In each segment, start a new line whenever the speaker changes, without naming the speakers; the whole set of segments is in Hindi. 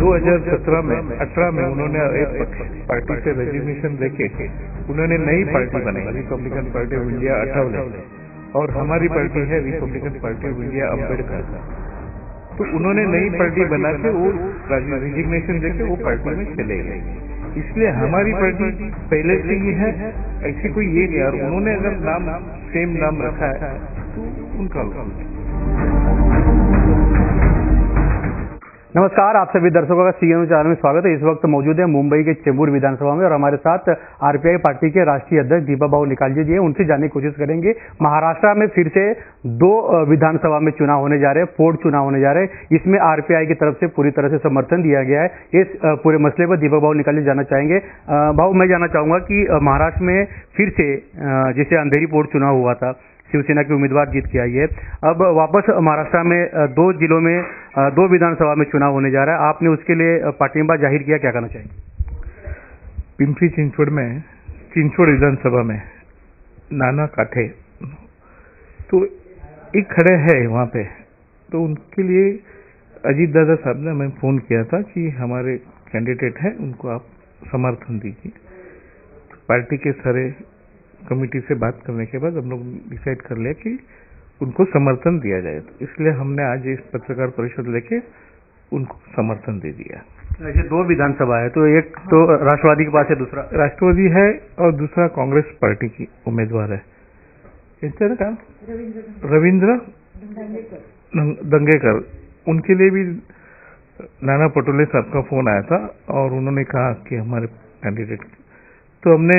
2017 में 18 में उन्होंने एक पार्टी से रेजिग्नेशन देके उन्होंने नई पार्टी बनाई, Republican Party of India Athawale, और हमारी पार्टी है Republican Party of India Ambedkar. तो उन्होंने नई पार्टी बना के वो रेजिग्नेशन देके वो पार्टी में चले गए। इसलिए हमारी पार्टी पहले से ही है, ऐसी कोई ये नहीं। और उन्होंने अगर नाम सेम नाम रखा है तो उनका
नमस्कार, आप सभी दर्शकों का सीएनओ चैनल में स्वागत है। इस वक्त मौजूद है मुंबई के चेंबूर विधानसभा में और हमारे साथ आरपीआई पार्टी के राष्ट्रीय अध्यक्ष दीपक निकालजे जी हैं। उनसे जानने की कोशिश करेंगे। महाराष्ट्र में फिर से दो विधानसभा में चुनाव होने जा रहे हैं, फोर्थ चुनाव होने जा रहे हैं। इसमें आरपीआई की तरफ से पूरी तरह से समर्थन दिया गया है। इस पूरे मसले पर दीपक निकालजे जानना चाहेंगे। मैं जानना चाहूंगा कि महाराष्ट्र में फिर से जैसे अंधेरी पोर्ट चुनाव हुआ था, शिवसेना की उम्मीदवार जीत के आई है, अब वापस महाराष्ट्र में दो जिलों में दो विधानसभा में चुनाव होने जा रहा है। आपने उसके लिए पार्टिंबा जाहिर किया, क्या कहना चाहेंगे?
पिंपरी चिंचवड़ में चिंचवड़ विधानसभा में नाना काठे तो एक खड़े है वहाँ पे, तो उनके लिए अजीत दादा साहब ने हमें फोन किया था कि हमारे कैंडिडेट हैं, उनको आप समर्थन दीजिए। पार्टी के सारे कमेटी से बात करने के बाद हम लोग डिसाइड कर लिया कि उनको समर्थन दिया जाए। तो इसलिए हमने आज इस पत्रकार परिषद लेके उनको समर्थन दे दिया।
ऐसे दो विधानसभा है, तो एक तो राष्ट्रवादी के पास है, दूसरा
राष्ट्रवादी है और दूसरा कांग्रेस पार्टी की उम्मीदवार है। रविंद्र दंगेकर। उनके लिए भी नाना पटोले साहब का फोन आया था और उन्होंने कहा कि हमारे कैंडिडेट, तो हमने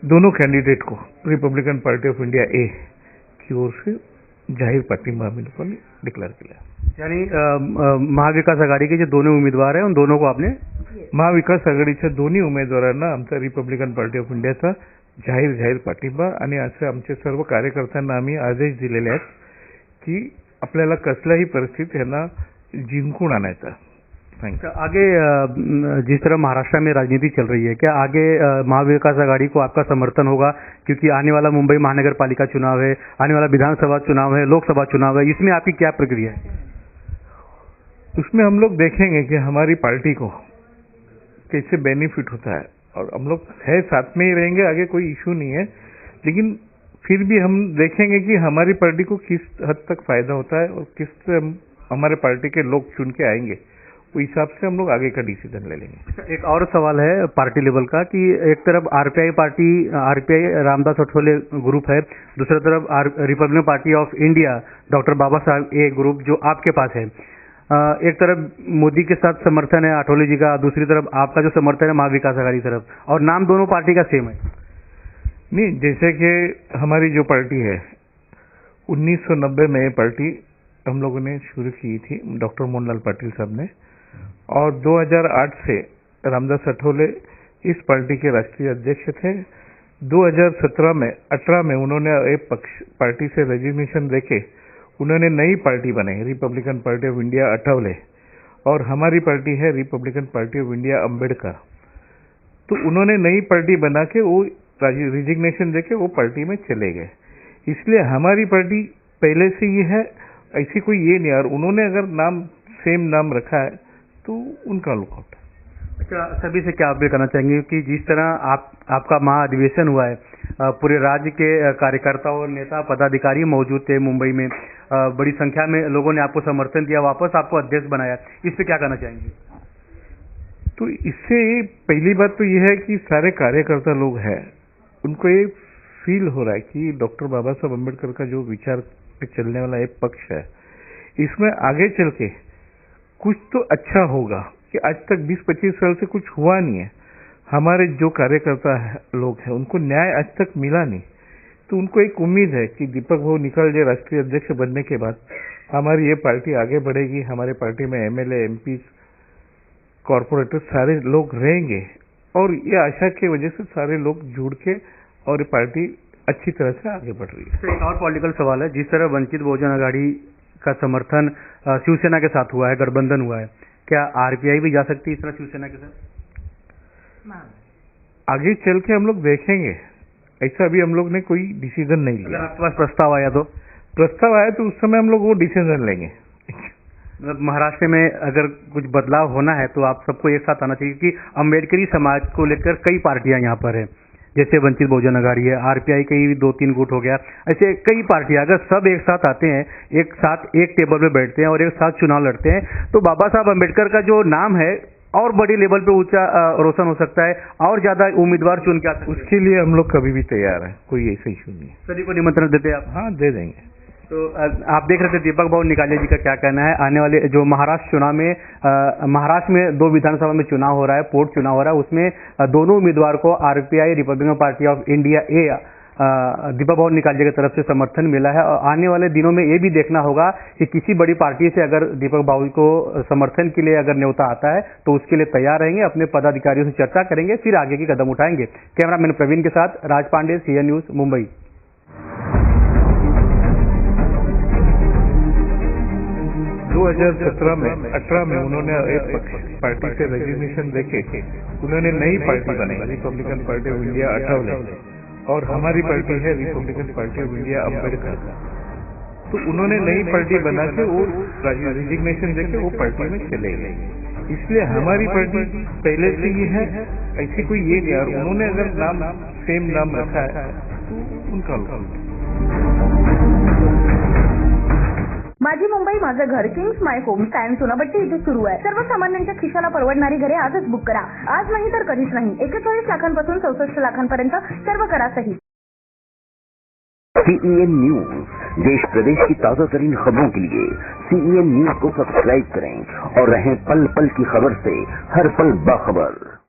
दोनों कैंडिडेट को रिपब्लिकन पार्टी ऑफ इंडिया ए की ओर से जाहिर पार्टिंबा डिक्लेअर किया।
यानी महाविकास आघाडीचे जे दोन्ही उमेदवार आहे, उन दोनों को आपने
महाविकास आघाडीच्या दोन्ही उमेदवारांना आमचा रिपब्लिकन पार्टी ऑफ इंडियाचा जाहीर पाठिंबा आणि असे आमचे सर्व कार्यकर्त्यांना आम्ही आदेश दिलेले आहेत की आपल्याला कसल्याही परिस्थितीत यांना जिंकून आणायचा।
आगे जिस तरह महाराष्ट्र में राजनीति चल रही है, क्या आगे महाविकास आघाड़ी को आपका समर्थन होगा? क्योंकि आने वाला मुंबई महानगर पालिका चुनाव है, आने वाला विधानसभा चुनाव है, लोकसभा चुनाव है, इसमें आपकी क्या प्रक्रिया है?
उसमें हम लोग देखेंगे कि हमारी पार्टी को कैसे बेनिफिट होता है, और हम लोग है साथ में ही रहेंगे, आगे कोई इशू नहीं है। लेकिन फिर भी हम देखेंगे कि हमारी पार्टी को किस हद तक फायदा होता है और किस हमारे पार्टी के लोग चुन के आएंगे, उस हिसाब से हम लोग आगे का डिसीजन ले लेंगे।
एक और सवाल है पार्टी लेवल का कि एक तरफ RPI party, RPI Ramdas Athawale group है, दूसरी तरफ Republican Party of India doctor Baba Saheb A group जो आपके पास है। एक तरफ मोदी के साथ समर्थन है अठवले जी का, दूसरी तरफ आपका जो समर्थन है महाविकास आघाड़ी तरफ, और नाम दोनों पार्टी का सेम है।
नहीं, जैसे कि हमारी जो पार्टी है 1990 में ये पार्टी हम लोगों ने शुरू की थी, डॉक्टर मोहनलाल पाटिल साहब ने, और 2008 से रामदास अठवले इस पार्टी के राष्ट्रीय अध्यक्ष थे। 2017 में 18 में उन्होंने एक पार्टी से रेजिग्नेशन देके उन्होंने नई पार्टी बनाई, Republican Party of India Athawale, और हमारी पार्टी है Republican Party of India Ambedkar. तो उन्होंने नई पार्टी बना के वो रेजिग्नेशन देके वो पार्टी में चले गए। इसलिए हमारी पार्टी पहले से ही है, ऐसी कोई ये नहीं। और उन्होंने अगर नाम सेम नाम रखा है तो उनका लुकआउट।
अच्छा, सभी से क्या अपील करना चाहेंगे कि जिस तरह आपका महाअधिवेशन हुआ है, पूरे राज्य के कार्यकर्ता और नेता पदाधिकारी मौजूद थे मुंबई में, बड़ी संख्या में लोगों ने आपको समर्थन दिया, वापस आपको अध्यक्ष बनाया, इस पे क्या कहना चाहेंगे?
तो इससे पहली बात तो यह है कि सारे कार्यकर्ता लोग हैं, उनको ये फील हो रहा है कि डॉक्टर बाबा साहब अम्बेडकर का जो विचार पे चलने वाला एक पक्ष है, इसमें आगे चल के कुछ तो अच्छा होगा। कि आज तक 20-25 साल से कुछ हुआ नहीं है, हमारे जो कार्यकर्ता लोग हैं उनको न्याय आज तक मिला नहीं। तो उनको एक उम्मीद है कि दीपक निकालजे राष्ट्रीय अध्यक्ष बनने के बाद हमारी ये पार्टी आगे बढ़ेगी, हमारे पार्टी में एमएलए, एमपी, कॉर्पोरेटर सारे लोग रहेंगे, और ये आशा की वजह से सारे लोग जुड़ के और ये पार्टी अच्छी तरह से आगे बढ़ रही है।
एक और पॉलिटिकल सवाल है, जिस तरह वंचित बहुजन आघाड़ी का समर्थन शिवसेना के साथ हुआ है, गठबंधन हुआ है, क्या आरपीआई भी जा सकती है इस तरह शिवसेना के साथ?
आगे चल के हम लोग देखेंगे, ऐसा अभी हम लोग ने कोई डिसीजन नहीं लिया।
आपके पास प्रस्ताव आया तो
उस समय हम लोग वो डिसीजन लेंगे।
महाराष्ट्र में अगर कुछ बदलाव होना है तो आप सबको एक साथ आना चाहिए कि अम्बेडकरी समाज को लेकर कई पार्टियां यहाँ पर है, जैसे वंचित बहुजन अघाड़ी है, आरपीआई के 2-3 गुट हो गया, ऐसे कई पार्टियां अगर सब एक साथ आते हैं, एक साथ एक टेबल पे बैठते हैं और एक साथ चुनाव लड़ते हैं तो बाबा साहब अम्बेडकर का जो नाम है और बड़ी लेवल पे ऊंचा रोशन हो सकता है और ज्यादा उम्मीदवार चुन के आ सकते हैं।
उसके लिए हम लोग कभी भी तैयार हैं, कोई ऐसा इशू नहीं है।
सभी को निमंत्रण देते हैं आप?
हाँ, दे देंगे।
तो आप देख रहे थे दीपक बाबू निकालिया जी का क्या कहना है। आने वाले जो महाराष्ट्र चुनाव में महाराष्ट्र में 2 विधानसभा में चुनाव हो रहा है, पोर्ट चुनाव हो रहा है, उसमें दोनों उम्मीदवार को RPI Republican Party of India A Deepak Babu Nikalje की तरफ से समर्थन मिला है। और आने वाले दिनों में ये भी देखना होगा कि किसी बड़ी पार्टी से अगर दीपक बाबू को समर्थन के लिए अगर न्योता आता है तो उसके लिए तैयार रहेंगे, अपने पदाधिकारियों से चर्चा करेंगे, फिर आगे की कदम उठाएंगे। कैमरामैन प्रवीण के साथ राज पांडे, सीएन न्यूज, मुंबई।
2017 में 18 में उन्होंने एक पार्टी से रेजिग्नेशन देके उन्होंने नई पार्टी बनाई, Republican Party of India Athawale, और हमारी पार्टी है Republican Party of India Ambedkar. तो उन्होंने नई पार्टी बना के वो रेजिग्नेशन देके वो पार्टी में चले गए। इसलिए हमारी पार्टी पहले से ही है, ऐसी कोई ये नहीं। और उन्होंने अगर नाम सेम नाम रखा है तो उनका
माझी मुंबई माझं घर, Kings my home, stand Chunabhatti इथे सुरू आहे। सर्वसामान्यांच्या खिशाला परवडणारी घरे आजच बुक करा। आज नाही तर कधीच नाही। 41 लाखांपासून 64 लाखांपर्यंत सर्व करासहित।
सीईएन न्यूज, देश प्रदेश की ताजा तरीन खबरों के लिए सीईएन न्यूज को सब्सक्राइब करें और रहें पल पल की खबर से हर पल बाखबर।